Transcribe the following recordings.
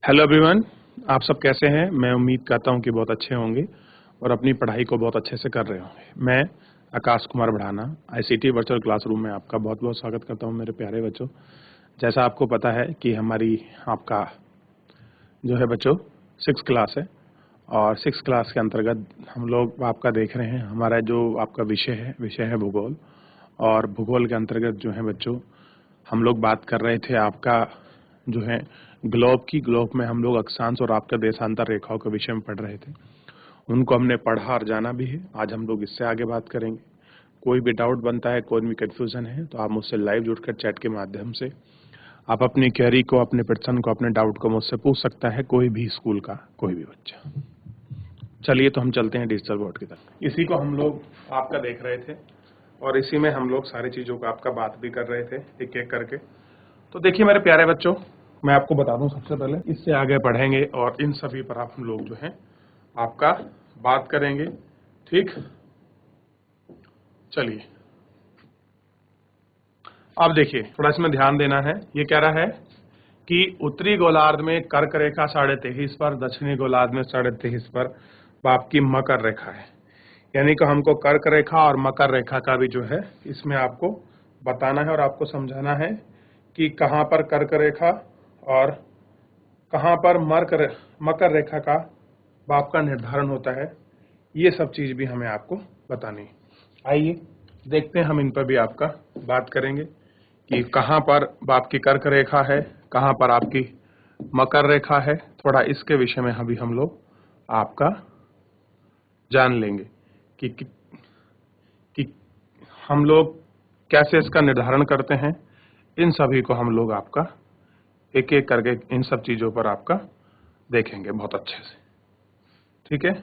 Hello everyone, आप सब कैसे हैं। मैं उम्मीद करता हूं कि बहुत अच्छे होंगे और अपनी पढ़ाई को बहुत अच्छे से कर रहे होंगे। मैं आकाश कुमार बढ़ाना आईसीटी वर्चुअल क्लासरूम में आपका बहुत बहुत स्वागत करता हूं मेरे प्यारे बच्चों। जैसा आपको पता है कि हमारी आपका जो है बच्चों 6th क्लास है और 6th क्लास के अंतर्गत हम लोग आपका देख रहे हैं हमारा जो आपका विषय है भूगोल। और भूगोल के अंतर्गत जो है बच्चों हम लोग बात कर रहे थे आपका जो है ग्लोब में हम लोग अक्षांश और आपका देशांतर रेखाओं के विषय में पढ़ रहे थे। उनको हमने पढ़ा और जाना भी है। आज हम लोग इससे आगे बात करेंगे। कोई भी डाउट बनता है, कोई भी कंफ्यूजन है तो आप मुझसे लाइव जुड़कर चैट के माध्यम से आप अपनी क्वेरी को, अपने प्रश्न को, अपने डाउट को मुझसे पूछ सकता है कोई भी स्कूल का कोई भी बच्चा। चलिए तो हम चलते हैं डिजिटल बोर्ड की तरफ। इसी को हम लोग आपका देख रहे थे और इसी में हम लोग सारी चीजों का आपका बात भी कर रहे थे एक एक करके। तो देखिए मेरे प्यारे बच्चों, मैं आपको बता दूं सबसे पहले इससे आगे बढ़ेंगे और इन सभी पर आप हम लोग जो है आपका बात करेंगे। ठीक, चलिए अब देखिए थोड़ा इसमें ध्यान देना है। ये कह रहा है कि उत्तरी गोलार्ध में कर्क रेखा 23.5 पर, दक्षिणी गोलार्ध में 23.5 पर आपकी मकर रेखा है। यानी कि हमको कर्क रेखा और मकर रेखा का भी जो है इसमें आपको बताना है और आपको समझाना है कि कहाँ पर कर्क रेखा और कहाँ पर मकर रेखा का बाप का निर्धारण होता है। ये सब चीज भी हमें आपको बतानी है। आइए देखते हैं, हम इन पर भी आपका बात करेंगे कि कहाँ पर बाप की कर्क रेखा है, कहाँ पर आपकी मकर रेखा है। थोड़ा इसके विषय में अभी हम लोग आपका जान लेंगे कि हम लोग कैसे इसका निर्धारण करते हैं। इन सभी को हम लोग आपका एक एक करके इन सब चीजों पर आपका देखेंगे बहुत अच्छे से। ठीक है,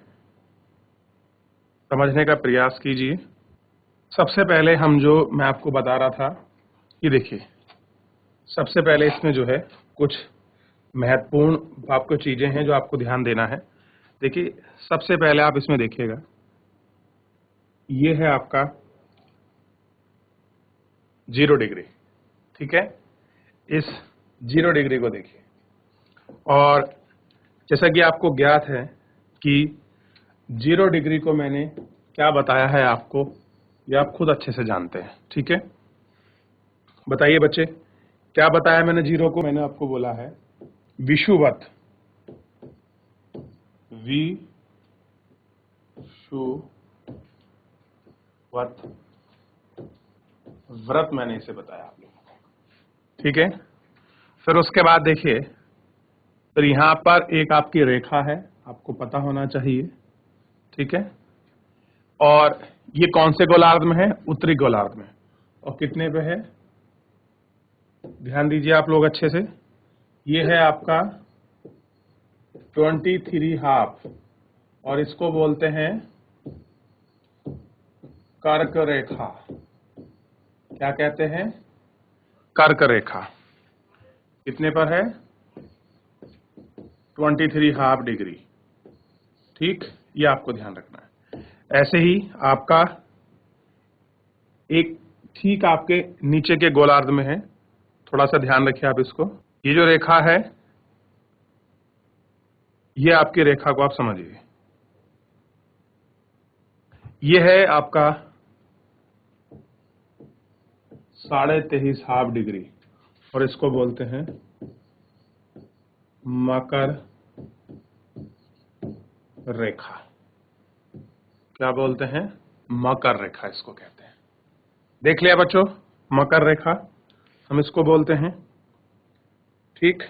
समझने का प्रयास कीजिए। सबसे पहले मैं आपको बता रहा था कि देखिए सबसे पहले इसमें जो है कुछ महत्वपूर्ण आपको चीजें हैं जो आपको ध्यान देना है। देखिए सबसे पहले आप इसमें देखिएगा, ये है आपका 0 डिग्री। ठीक है, इस 0 डिग्री को देखिए और जैसा कि आपको ज्ञात है कि 0 डिग्री को मैंने क्या बताया है आपको, ये आप खुद अच्छे से जानते हैं। ठीक है, बताइए बच्चे क्या बताया मैंने। 0 को मैंने आपको बोला है विषुवत, विषुवत व्रत मैंने इसे बताया आप लोगों को। ठीक है, फिर उसके बाद देखिए फिर यहां पर एक आपकी रेखा है, आपको पता होना चाहिए। ठीक है, और ये कौन से गोलार्ध में है, उत्तरी गोलार्ध में। और कितने पे है, ध्यान दीजिए आप लोग अच्छे से। ये है आपका 23.5 और इसको बोलते हैं कर्क रेखा। क्या कहते हैं, कर्क रेखा। कितने पर है, 23.5 डिग्री। ठीक, ये आपको ध्यान रखना है। ऐसे ही आपका एक ठीक आपके नीचे के गोलार्ध में है, थोड़ा सा ध्यान रखिए आप इसको। ये जो रेखा है ये आपकी रेखा को आप समझिए, ये है आपका 23.5 डिग्री और इसको बोलते हैं मकर रेखा। क्या बोलते हैं, मकर रेखा इसको कहते हैं। देख लिया बच्चों, मकर रेखा हम इसको बोलते हैं। ठीक,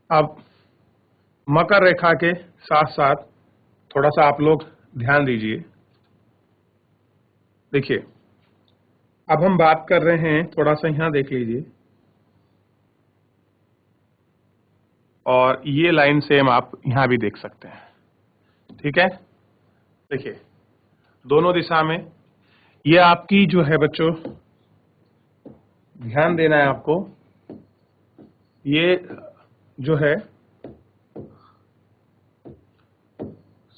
अब मकर रेखा के साथ साथ थोड़ा सा आप लोग ध्यान दीजिए। देखिए अब हम बात कर रहे हैं, थोड़ा सा यहां देख लीजिए और ये लाइन सेम आप यहां भी देख सकते हैं। ठीक है, देखिए दोनों दिशा में ये आपकी जो है बच्चों, ध्यान देना है आपको, ये जो है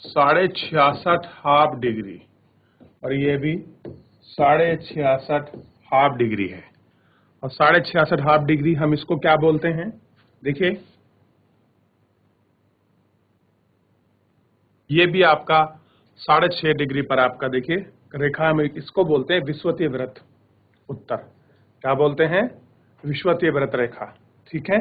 66.5 डिग्री और ये भी 66.5 डिग्री है। और 66.5 डिग्री हम इसको क्या बोलते हैं, देखिए ये भी आपका 6.5 डिग्री पर आपका देखिए रेखा में, इसको बोलते हैं विषुवतीय वृत्त उत्तर। क्या बोलते हैं? विषुवतीय वृत्त रेखा। ठीक है,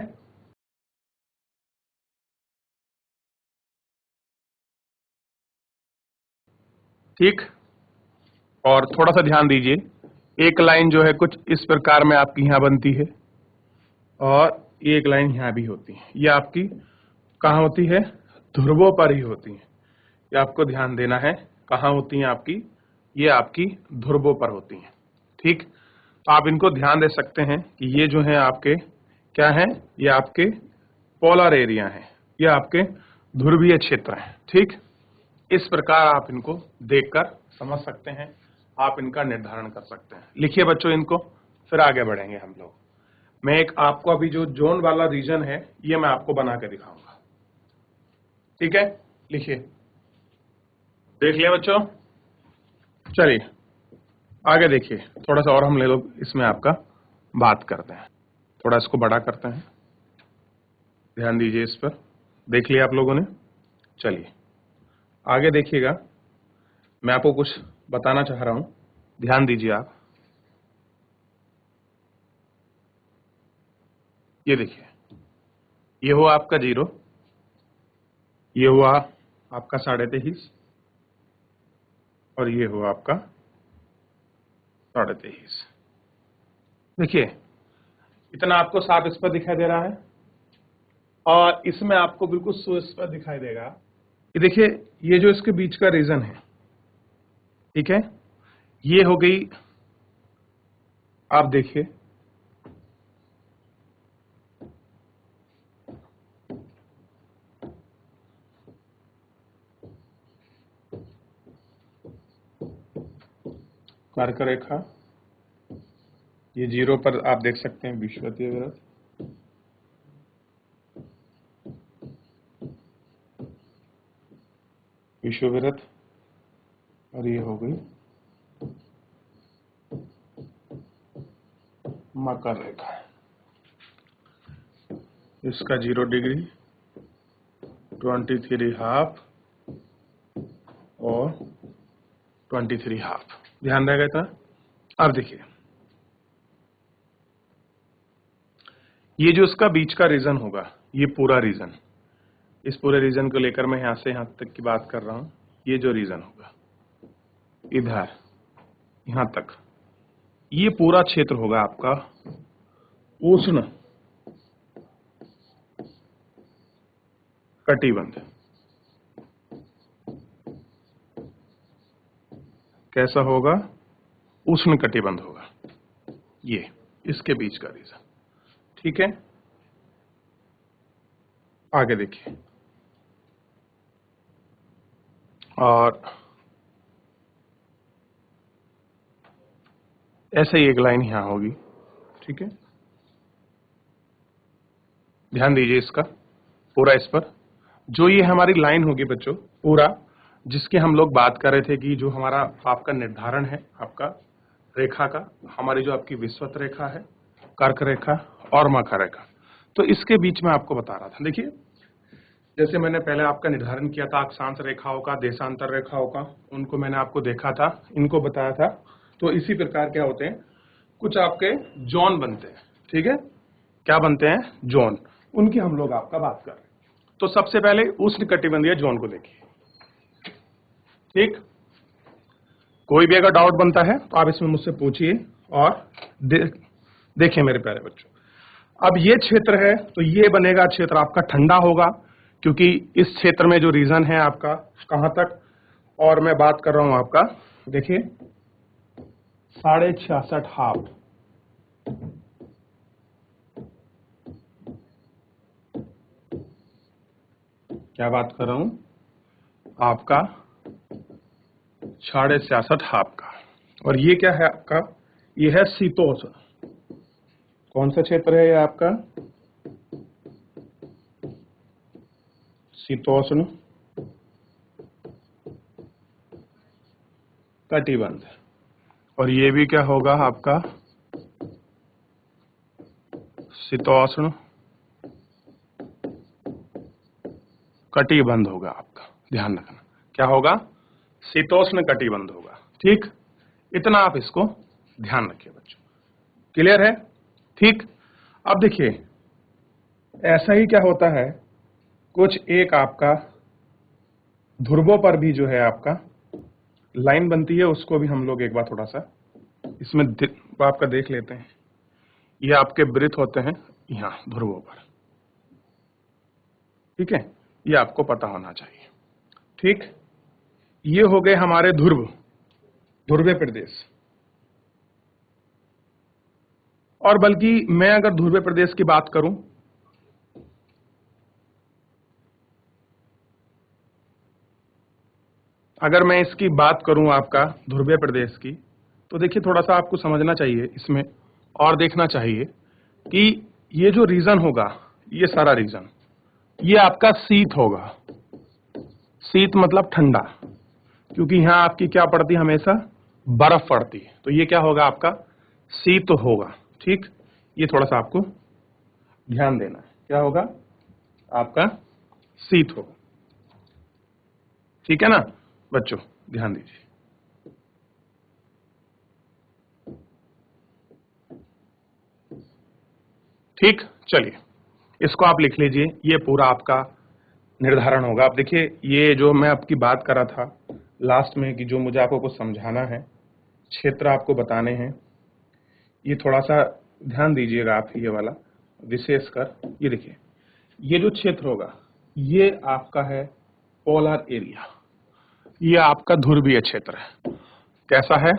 ठीक। और थोड़ा सा ध्यान दीजिए, एक लाइन जो है कुछ इस प्रकार में आपकी यहां बनती है और एक लाइन यहां भी होती है। ये आपकी कहां होती है? ध्रुवों पर ही होती है। ये आपको ध्यान देना है। कहां होती हैं आपकी? ये आपकी ध्रुवों पर होती हैं। ठीक, तो आप इनको ध्यान दे सकते हैं कि ये जो है आपके क्या है? ये आपके पोलर एरिया है, ये आपके ध्रुवीय क्षेत्र हैं। ठीक, इस प्रकार आप इनको देखकर समझ सकते हैं, आप इनका निर्धारण कर सकते हैं। लिखिए बच्चों इनको, फिर आगे बढ़ेंगे हम लोग। मैं एक आपको अभी जो जोन वाला रीजन है ये मैं आपको बना के दिखाऊंगा। ठीक है, लिखिए, देख लिया बच्चों। चलिए आगे देखिए, थोड़ा सा और हम ले लोग इसमें आपका बात करते हैं। थोड़ा इसको बड़ा करते हैं, ध्यान दीजिए इस पर। देख लिया आप लोगों ने? चलिए आगे देखिएगा, मैं आपको कुछ बताना चाह रहा हूं, ध्यान दीजिए आप। ये देखिए, ये हुआ आपका 0, ये हुआ आपका 23.5 और ये हुआ आपका 23.5। देखिए इतना आपको साफ इस पर दिखाई दे रहा है और इसमें आपको बिल्कुल सुस्पष्ट दिखाई देगा। ये देखिए, ये जो इसके बीच का रीजन है, ठीक है, ये हो गई, आप देखिए कर्क रेखा, ये 0 पर आप देख सकते हैं विषुवतीय वृत्त, विषुववृत्त, और ये हो गई मकर रेखा। इसका 0 डिग्री, 23.5 और 23.5, ध्यान रहेगा इतना। अब देखिए, ये जो इसका बीच का रीजन होगा, ये पूरा रीजन, इस पूरे रीजन को लेकर मैं यहां से यहां तक की बात कर रहा हूं। ये जो रीजन होगा इधर यहां तक, ये पूरा क्षेत्र होगा आपका उष्ण कटिबंध। कैसा होगा? उष्ण कटिबंध होगा, ये इसके बीच का रीजन। ठीक है, आगे देखिए, और ऐसे ही एक लाइन यहां होगी। ठीक है, ध्यान दीजिए इसका पूरा, इस पर जो ये हमारी लाइन होगी बच्चों पूरा, जिसके हम लोग बात कर रहे थे कि जो हमारा आपका निर्धारण है आपका रेखा का, हमारी जो आपकी विषुवत रेखा है, कर्क रेखा और मकर रेखा, तो इसके बीच में आपको बता रहा था। देखिए जैसे मैंने पहले आपका निर्धारण किया था अक्षांश रेखाओं का, देशांतर रेखाओं का, उनको मैंने आपको देखा था, इनको बताया था। तो इसी प्रकार क्या होते हैं, कुछ आपके जोन बनते हैं। ठीक है, क्या बनते हैं? जोन, उनकी हम लोग आपका बात कर रहे हैं। तो सबसे पहले उष्ण कटिबंधीय जोन को देखिए। ठीक, कोई भी अगर डाउट बनता है तो आप इसमें मुझसे पूछिए और देखिए मेरे प्यारे बच्चों। अब ये क्षेत्र है तो ये बनेगा क्षेत्र आपका ठंडा होगा, क्योंकि इस क्षेत्र में जो रीजन है आपका कहां तक, और मैं बात कर रहा हूं आपका, देखिए 66.5 हाफ। क्या बात कर रहा हूं? आपका 66.5 हाफ का। और ये क्या है आपका? ये है शीतोष्ण। कौन सा क्षेत्र है ये आपका? शीतोष्ण कटिबंध। और ये भी क्या होगा आपका? शीतोष्ण कटिबंध होगा आपका, ध्यान रखना। क्या होगा? शीतोष्ण कटिबंध होगा। ठीक, इतना आप इसको ध्यान रखिए बच्चों। क्लियर है? ठीक। अब देखिए ऐसा ही क्या होता है, कुछ एक आपका ध्रुवों पर भी जो है आपका लाइन बनती है, उसको भी हम लोग एक बार थोड़ा सा इसमें आपका देख लेते हैं। ये आपके वृत्त होते हैं यहाँ ध्रुवों पर, ठीक है, ये आपको पता होना चाहिए। ठीक, ये हो गए हमारे ध्रुवीय प्रदेश। और बल्कि मैं अगर ध्रुवीय प्रदेश की बात करूं, अगर मैं इसकी बात करूं आपका ध्रुवीय प्रदेश की, तो देखिए थोड़ा सा आपको समझना चाहिए इसमें और देखना चाहिए कि ये जो रीजन होगा, ये सारा रीजन, ये आपका शीत होगा। शीत मतलब ठंडा, क्योंकि यहां आपकी क्या पड़ती है, हमेशा बर्फ पड़ती है, तो ये क्या होगा आपका शीत होगा। ठीक, ये थोड़ा सा आपको ध्यान देना है, क्या होगा आपका शीत होगा। ठीक है ना बच्चों, ध्यान दीजिए। ठीक, चलिए इसको आप लिख लीजिए, ये पूरा आपका निर्धारण होगा। आप देखिए ये जो मैं आपकी बात कर रहा था लास्ट में कि जो मुझे आपको कुछ समझाना है, क्षेत्र आपको बताने हैं, ये थोड़ा सा ध्यान दीजिएगा आप। ये वाला विशेषकर ये देखिए, ये जो क्षेत्र होगा ये आपका है पोलर एरिया, ये आपका ध्रुवीय क्षेत्र है। कैसा है?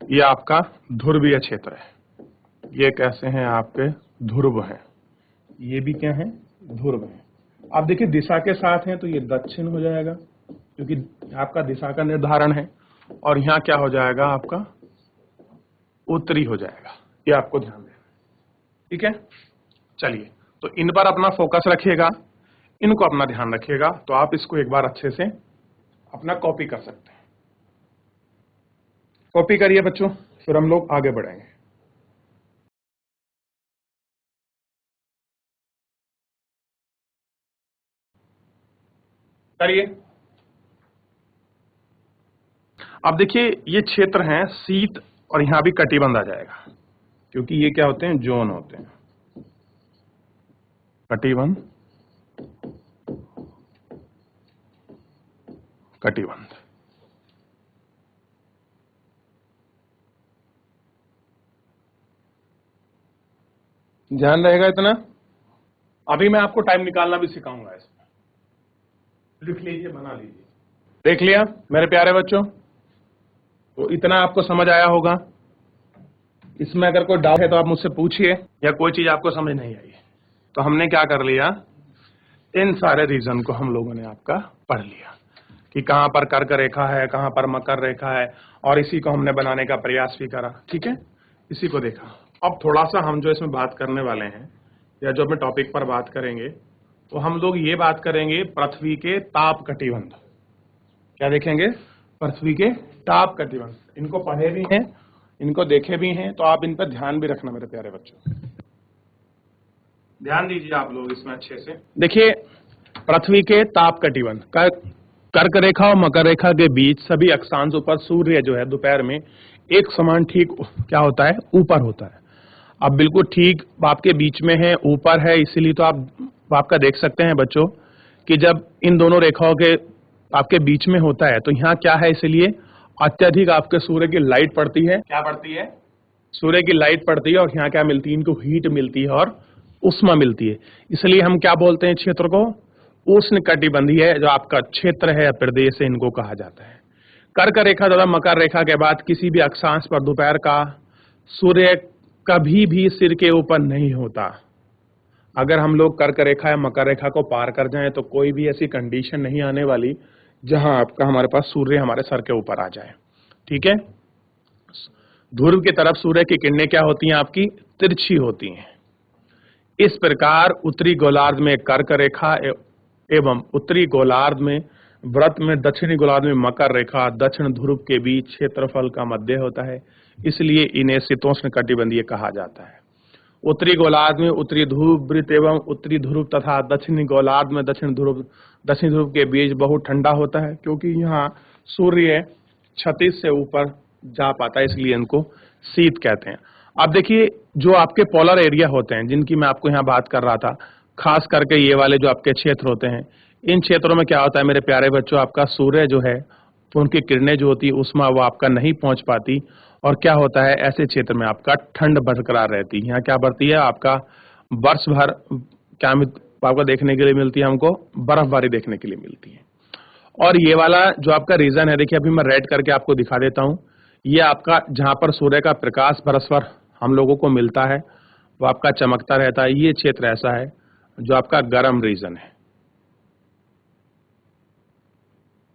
ये आपका ध्रुवीय क्षेत्र है। ये कैसे हैं आपके ध्रुव हैं, ये भी क्या है ध्रुव है। आप देखिए दिशा के साथ हैं तो ये दक्षिण हो जाएगा, क्योंकि आपका दिशा का निर्धारण है, और यहाँ क्या हो जाएगा आपका उत्तरी हो जाएगा। ये आपको ध्यान देना, ठीक है। चलिए तो इन पर अपना फोकस रखिएगा, इनको अपना ध्यान रखिएगा, तो आप इसको एक बार अच्छे से अपना कॉपी कर सकते हैं। कॉपी करिए बच्चों, फिर हम लोग आगे बढ़ेंगे। करिए। अब देखिए ये क्षेत्र हैं शीत, और यहां भी कटिबंध आ जाएगा, क्योंकि ये क्या होते हैं जोन होते हैं। कटिबंध, कटिबंध। ध्यान रहेगा इतना। अभी मैं आपको टाइम निकालना भी सिखाऊंगा, इसमें लिख लीजिए, बना लीजिए। देख लिया मेरे प्यारे बच्चों, तो इतना आपको समझ आया होगा। इसमें अगर कोई डाउट है तो आप मुझसे पूछिए, या कोई चीज आपको समझ नहीं आई तो हमने क्या कर लिया, इन सारे रीजन को हम लोगों ने आपका पढ़ लिया कि कहां पर कर्क रेखा है, कहां पर मकर रेखा है, और इसी को हमने बनाने का प्रयास भी करा। ठीक है, इसी को देखा। अब थोड़ा सा हम जो इसमें बात करने वाले हैं, या जो अपने टॉपिक पर बात करेंगे, तो हम लोग ये बात करेंगे पृथ्वी के ताप कटिबंध। क्या देखेंगे? पृथ्वी के ताप कटिबंध। इनको पढ़े भी हैं, इनको देखे भी हैं, तो आप इन पर ध्यान भी रखना मेरे प्यारे बच्चों। ध्यान दीजिए आप लोग इसमें अच्छे से। देखिए पृथ्वी के ताप कटिबंध, कर्क रेखा और मकर रेखा के बीच सभी अक्षांशों पर सूर्य जो है दोपहर में एक समान ठीक क्या होता है, ऊपर होता है। अब बिल्कुल ठीक आपके बीच में है, ऊपर है, इसीलिए तो आप आपका देख सकते हैं बच्चों कि जब इन दोनों रेखाओं के आपके बीच में होता है तो यहाँ क्या है, इसलिए अत्यधिक आपके सूर्य की लाइट पड़ती है। क्या पड़ती है? सूर्य की लाइट पड़ती है, और यहाँ क्या मिलती है, इनको हीट मिलती है और उष्मा मिलती है। इसलिए हम क्या बोलते हैं क्षेत्र को, उष्ण कटिबंधीय जो आपका क्षेत्र है, प्रदेश है, इनको कहा जाता है। कर्क रेखा तथा मकर रेखा के बाद किसी भी अक्षांश पर दोपहर का सूर्य कभी भी सिर के ऊपर नहीं होता। अगर हम लोग कर्क रेखा या मकर रेखा को पार कर जाएं तो कोई भी ऐसी कंडीशन नहीं आने वाली जहां आपका हमारे पास सूर्य हमारे सर के ऊपर आ जाए। ठीक है, ध्रुव की तरफ सूर्य की किरणें क्या होती हैं, आपकी तिरछी होती हैं। इस प्रकार उत्तरी गोलार्ध में कर्क रेखा एवं उत्तरी गोलार्ध में व्रत में दक्षिणी गोलार्ध में मकर रेखा दक्षिण ध्रुव के बीच क्षेत्रफल का मध्य होता है, इसलिए इन्हें शीतोष्ण कटिबंधीय कहा जाता है। उत्तरी गोलार्ध में उत्तरी ध्रुव वृत्त एवं उत्तरी ध्रुव तथा दक्षिणी गोलार्ध में दक्षिण ध्रुव के बीच बहुत ठंडा होता है, क्योंकि यहाँ सूर्य क्षितिज से ऊपर जा पाता है, इसलिए इनको शीत कहते हैं। अब देखिए, जो आपके पोलर एरिया होते हैं जिनकी मैं आपको यहाँ बात कर रहा था, खास करके ये वाले जो आपके क्षेत्र होते हैं, इन क्षेत्रों में क्या होता है मेरे प्यारे बच्चों, आपका सूर्य जो है तो उनकी किरणें जो होती है उष्मा वो आपका नहीं पहुंच पाती, और क्या होता है ऐसे क्षेत्र में आपका ठंड बरकरार रहती है। यहाँ क्या बढ़ती है, आपका वर्ष भर क्या आपको देखने के लिए मिलती है, हमको बर्फबारी देखने के लिए मिलती है। और ये वाला जो आपका रीजन है, देखिए अभी मैं रेड करके आपको दिखा देता हूँ, ये आपका जहां पर सूर्य का प्रकाश परस्पर हम लोगों को मिलता है वो आपका चमकता रहता है, ये क्षेत्र ऐसा है जो आपका गर्म रीजन है।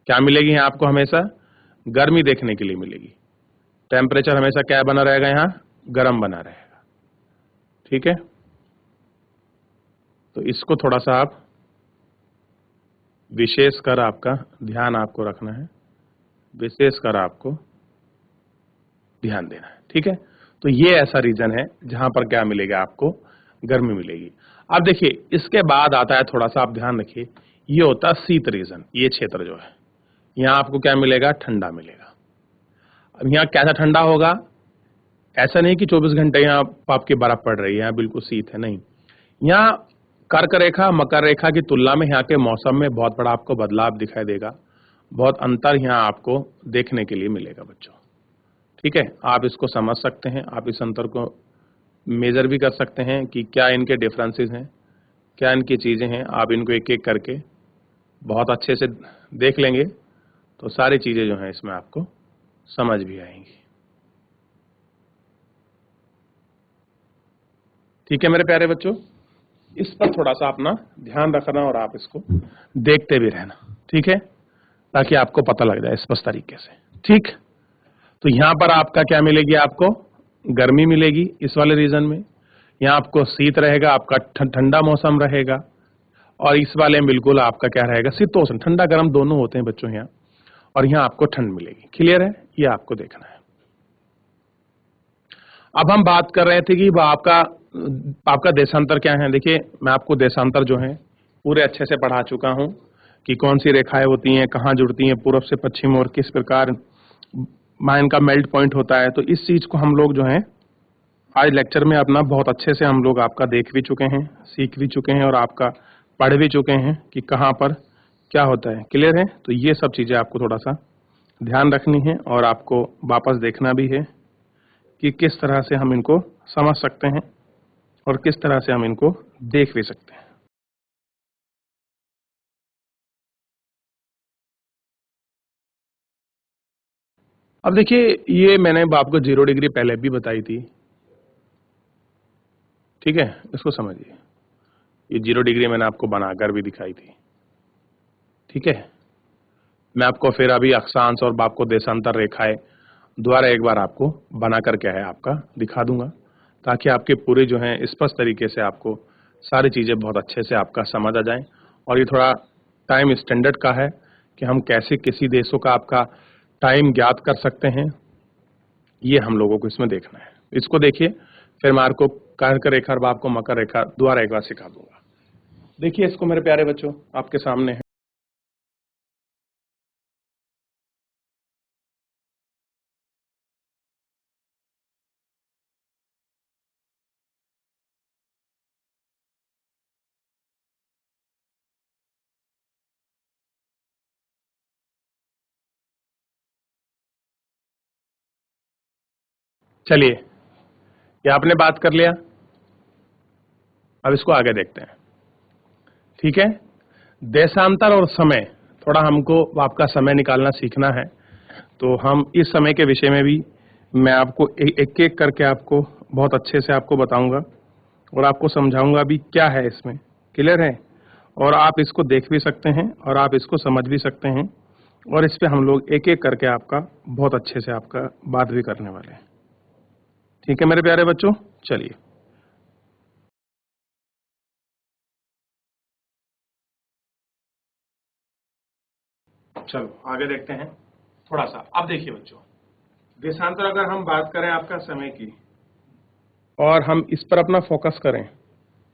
क्या मिलेगी यहाँ आपको, हमेशा गर्मी देखने के लिए मिलेगी। टेम्परेचर हमेशा क्या बना रहेगा, यहाँ गर्म बना रहेगा। ठीक है, तो इसको थोड़ा सा आप विशेष कर आपका ध्यान आपको रखना है, विशेष कर आपको ध्यान देना है। ठीक है, तो ये ऐसा रीजन है जहां पर क्या मिलेगा, आपको गर्मी मिलेगी। अब देखिए इसके बाद आता है, थोड़ा सा आप ध्यान रखिए, ये होता है शीत रीजन। ये क्षेत्र जो है यहाँ आपको क्या मिलेगा, ठंडा मिलेगा। अब यहाँ कैसा ठंडा होगा, ऐसा नहीं कि 24 घंटे यहाँ आपकी बर्फ पड़ रही है, यहाँ बिल्कुल शीत है, नहीं। यहाँ कर्क रेखा मकर रेखा की तुलना में यहाँ के मौसम में बहुत बड़ा आपको बदलाव दिखाई देगा, बहुत अंतर यहाँ आपको देखने के लिए मिलेगा बच्चों। ठीक है, आप इसको समझ सकते हैं, आप इस अंतर को मेजर भी कर सकते हैं कि क्या इनके डिफरेंसेस हैं, क्या इनकी चीजें हैं। आप इनको एक एक करके बहुत अच्छे से देख लेंगे तो सारी चीजें जो हैं इसमें आपको समझ भी आएंगी। ठीक है मेरे प्यारे बच्चों, इस पर थोड़ा सा अपना ध्यान रखना और आप इसको देखते भी रहना। ठीक है, ताकि आपको पता लग जाए स्पष्ट तरीके से। ठीक, तो यहां पर आपका क्या मिलेगी, आपको गर्मी मिलेगी इस वाले रीजन में। यहाँ आपको शीत रहेगा, आपका ठंडा मौसम रहेगा, और इस वाले में बिल्कुल आपका क्या रहेगा, शीतोष्ण, ठंडा गर्म दोनों होते हैं बच्चों यहाँ, और यहाँ आपको ठंड मिलेगी। क्लियर है, ये आपको देखना है। अब हम बात कर रहे थे कि आपका देशांतर क्या है। देखिए मैं आपको देशांतर जो है पूरे अच्छे से पढ़ा चुका हूं कि कौन सी रेखाएं होती हैं, कहाँ जुड़ती हैं पूर्व से पश्चिम, और किस प्रकार माइन का मेल्ट पॉइंट होता है। तो इस चीज को हम लोग जो है आज लेक्चर में अपना बहुत अच्छे से हम लोग आपका देख भी चुके हैं, सीख भी चुके हैं, और आपका पढ़ भी चुके हैं कि कहाँ पर क्या होता है। क्लियर है, तो ये सब चीजें आपको थोड़ा सा ध्यान रखनी है, और आपको वापस देखना भी है कि किस तरह से हम इनको समझ सकते हैं और किस तरह से हम इनको देख भी सकते हैं। अब देखिए, ये मैंने आपको 0 डिग्री पहले भी बताई थी। ठीक है, इसको समझिए, ये 0 डिग्री मैंने आपको बनाकर भी दिखाई थी। ठीक है, मैं आपको फिर अभी अक्षांश और आपको देशांतर रेखाएं द्वारा एक बार आपको बनाकर क्या है आपका दिखा दूंगा, ताकि आपके पूरे जो है स्पष्ट तरीके से आपको सारी चीजें बहुत अच्छे से आपका समझ आ जाएं। और ये थोड़ा टाइम स्टैंडर्ड का है कि हम कैसे किसी देशों का आपका टाइम ज्ञात कर सकते हैं, ये हम लोगों को इसमें देखना है। इसको देखिए, फिर मैं आपको कर्क रेखा और आपको मकर रेखा द्वारा एक बार सिखा दूंगा। देखिए इसको मेरे प्यारे बच्चों, आपके सामने है। चलिए, ये आपने बात कर लिया, अब इसको आगे देखते हैं। ठीक है, देशांतर और समय, थोड़ा हमको आपका समय निकालना सीखना है, तो हम इस समय के विषय में भी मैं आपको एक एक करके आपको बहुत अच्छे से आपको बताऊंगा, और आपको समझाऊंगा भी क्या है इसमें। क्लियर है, और आप इसको देख भी सकते हैं और आप इसको समझ भी सकते हैं, और इस पे हम लोग एक एक करके आपका बहुत अच्छे से आपका बात भी करने वाले हैं। ठीक है मेरे प्यारे बच्चों, चलिए चलो आगे देखते हैं थोड़ा सा। अब देखिए बच्चों, देशांतर अगर हम बात करें आपका समय की, और हम इस पर अपना फोकस करें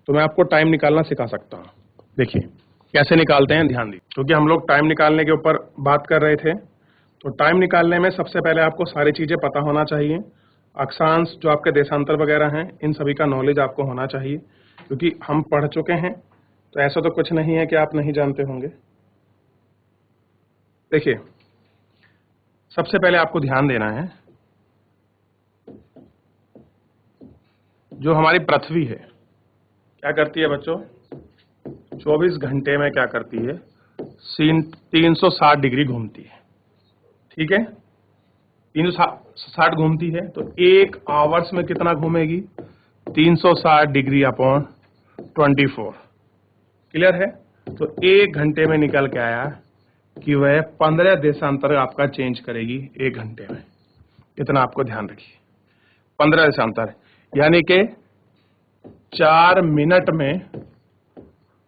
तो मैं आपको टाइम निकालना सिखा सकता हूँ। देखिए कैसे निकालते हैं, ध्यान दीजिए, क्योंकि हम लोग टाइम निकालने के ऊपर बात कर रहे थे। तो टाइम निकालने में सबसे पहले आपको सारी चीजें पता होना चाहिए। अक्षांश जो आपके देशांतर वगैरह हैं, इन सभी का नॉलेज आपको होना चाहिए, क्योंकि हम पढ़ चुके हैं, तो ऐसा तो कुछ नहीं है कि आप नहीं जानते होंगे। देखिए सबसे पहले आपको ध्यान देना है, जो हमारी पृथ्वी है क्या करती है बच्चों, 24 घंटे में क्या करती है, 360 डिग्री घूमती है। ठीक है, 360 घूमती है, तो एक आवर्स में कितना घूमेगी, 360 डिग्री अपॉन 24। क्लियर है। तो एक घंटे में निकल के आया कि वह 15 देशांतर आपका चेंज करेगी एक घंटे में। इतना आपको ध्यान रखिए, 15 देशांतर, यानी कि 4 मिनट में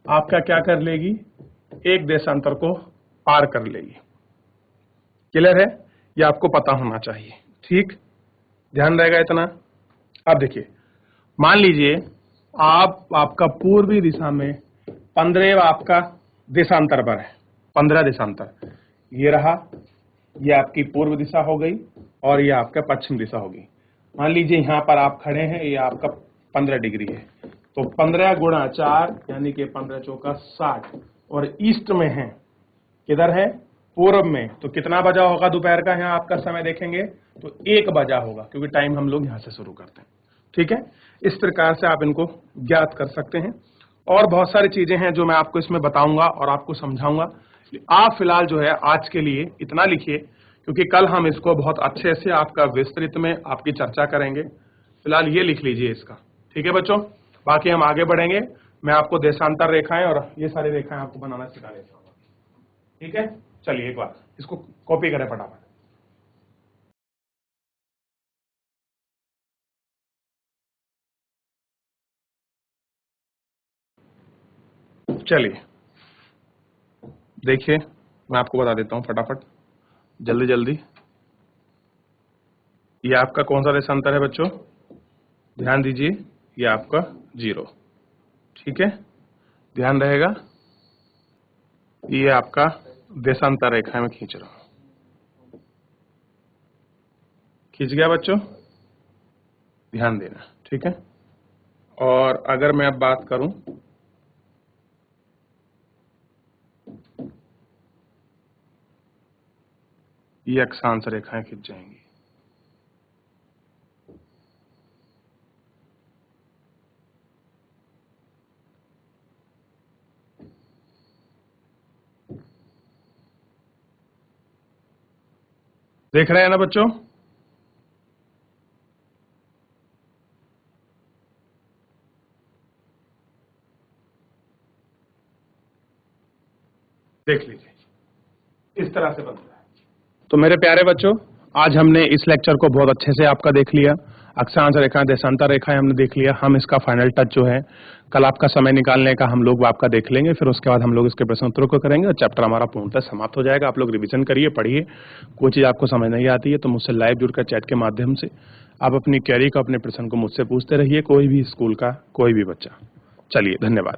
आपका क्या कर लेगी, एक देशांतर को पार कर लेगी। क्लियर है, ये आपको पता होना चाहिए। ठीक, ध्यान रहेगा इतना। अब देखिए, मान लीजिए आपका पूर्वी दिशा में 15 आपका देशांतर पर है, 15 देशांतर, ये रहा, ये आपकी पूर्व दिशा हो गई और ये आपका पश्चिम दिशा होगी। मान लीजिए यहां पर आप खड़े हैं, ये आपका 15 डिग्री है, तो 15 गुणा 4 यानी कि 15 चौका 60, और ईस्ट में है, किधर है, पूर्व में, तो कितना बजा होगा दोपहर का, यहाँ आपका समय देखेंगे तो 1 बजा होगा, क्योंकि टाइम हम लोग यहाँ से शुरू करते हैं। ठीक है, इस प्रकार से आप इनको ज्ञात कर सकते हैं। और बहुत सारी चीजें हैं जो मैं आपको इसमें बताऊंगा और आपको समझाऊंगा। आप फिलहाल जो है आज के लिए इतना लिखिए, क्योंकि कल हम इसको बहुत अच्छे से आपका विस्तृत में आपकी चर्चा करेंगे। फिलहाल ये लिख लीजिए इसका। ठीक है बच्चों, बाकी हम आगे बढ़ेंगे। मैं आपको देशांतर रेखाएं और ये सारी रेखाएं आपको बनाना सिखा देता हूँ। ठीक है, चलिए एक बार इसको कॉपी करें फटाफट। चलिए देखिए, मैं आपको बता देता हूं फटाफट, जल्दी जल्दी। ये आपका कौन सा देशांतर है बच्चों, ध्यान दीजिए, ये आपका 0। ठीक है, ध्यान रहेगा, ये आपका देशांतर रेखा में खींच रहा हूं, खींच गया बच्चों, ध्यान देना। ठीक है, और अगर मैं अब बात करूं, ये अक्षांश रेखाएं खींच जाएंगी। देख रहे हैं ना बच्चों, देख लीजिए इस तरह से बनता है। तो मेरे प्यारे बच्चों, आज हमने इस लेक्चर को बहुत अच्छे से आपका देख लिया। अक्षांश रेखाएं, देशांतर रेखाएं हमने देख लिया। हम इसका फाइनल टच जो है कल आपका समय निकालने का हम लोग आपका देख लेंगे, फिर उसके बाद हम लोग इसके प्रश्न उत्तरों को करेंगे और चैप्टर हमारा पूर्णतः समाप्त हो जाएगा। आप लोग रिवीजन करिए, पढ़िए। कोई चीज़ आपको समझ नहीं आती है तो मुझसे लाइव जुड़कर चैट के माध्यम से आप अपनी क्वेरी को, अपने प्रश्न को मुझसे पूछते रहिए, कोई भी स्कूल का कोई भी बच्चा। चलिए, धन्यवाद।